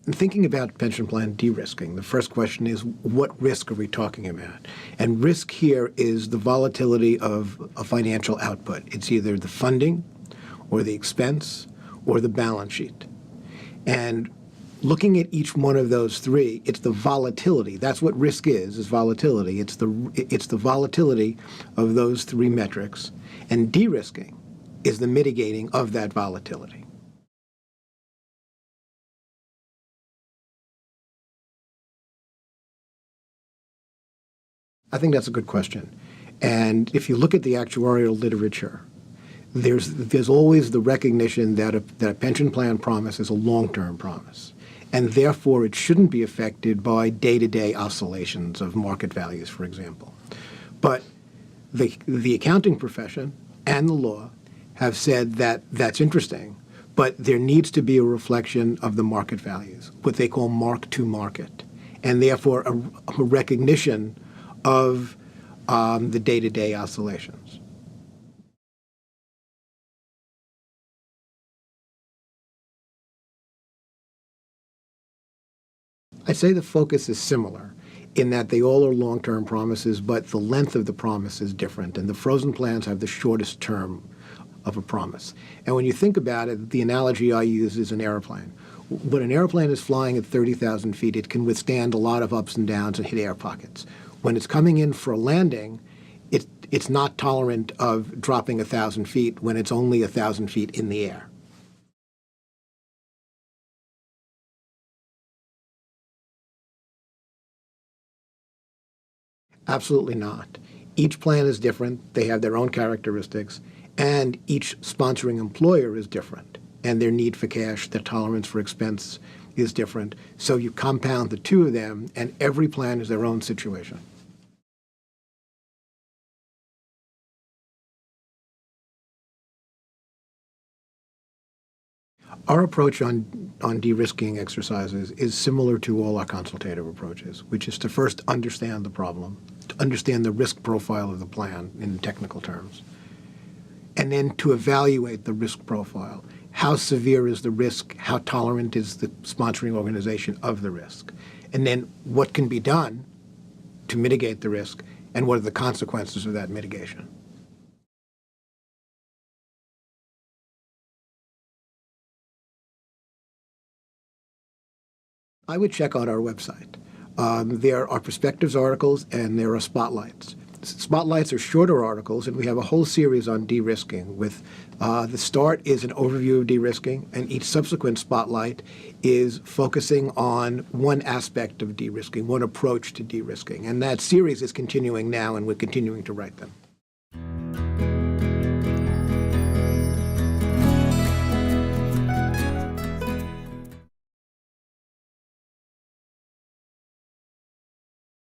In thinking about pension plan de-risking, the first question is, what risk are we talking about? And risk here is the volatility of a financial output. It's either the funding or the expense or the balance sheet. And looking at each one of those three, it's the volatility. That's what risk is volatility. It's the volatility of those three metrics. And de-risking is the mitigating of that volatility. I think that's a good question. And if you look at the actuarial literature, there's always the recognition that a pension plan promise is a long-term promise. And therefore, it shouldn't be affected by day-to-day oscillations of market values, for example. But the accounting profession and the law have said that that's interesting, but there needs to be a reflection of the market values, what they call mark-to-market, and therefore a recognition of the day-to-day oscillations. I'd say the focus is similar in that they all are long-term promises, but the length of the promise is different, and the frozen plans have the shortest term of a promise. And when you think about it, the analogy I use is an airplane. When an airplane is flying at 30,000 feet, it can withstand a lot of ups and downs and hit air pockets. When it's coming in for a landing, it's not tolerant of dropping 1,000 feet when it's only 1,000 feet in the air. Absolutely not. Each plan is different. They have their own characteristics, and each sponsoring employer is different, and their need for cash, their tolerance for expense is different. So you compound the two of them, and every plan is their own situation. Our approach on de-risking exercises is similar to all our consultative approaches, which is to first understand the problem, to understand the risk profile of the plan in technical terms, and then to evaluate the risk profile. How severe is the risk? How tolerant is the sponsoring organization of the risk? And then what can be done to mitigate the risk, and what are the consequences of that mitigation? I would check out our website. There are perspectives articles and there are spotlights. Spotlights are shorter articles, and we have a whole series on de-risking. With the start is an overview of de-risking, and each subsequent spotlight is focusing on one aspect of de-risking, one approach to de-risking. And that series is continuing now, and we're continuing to write them.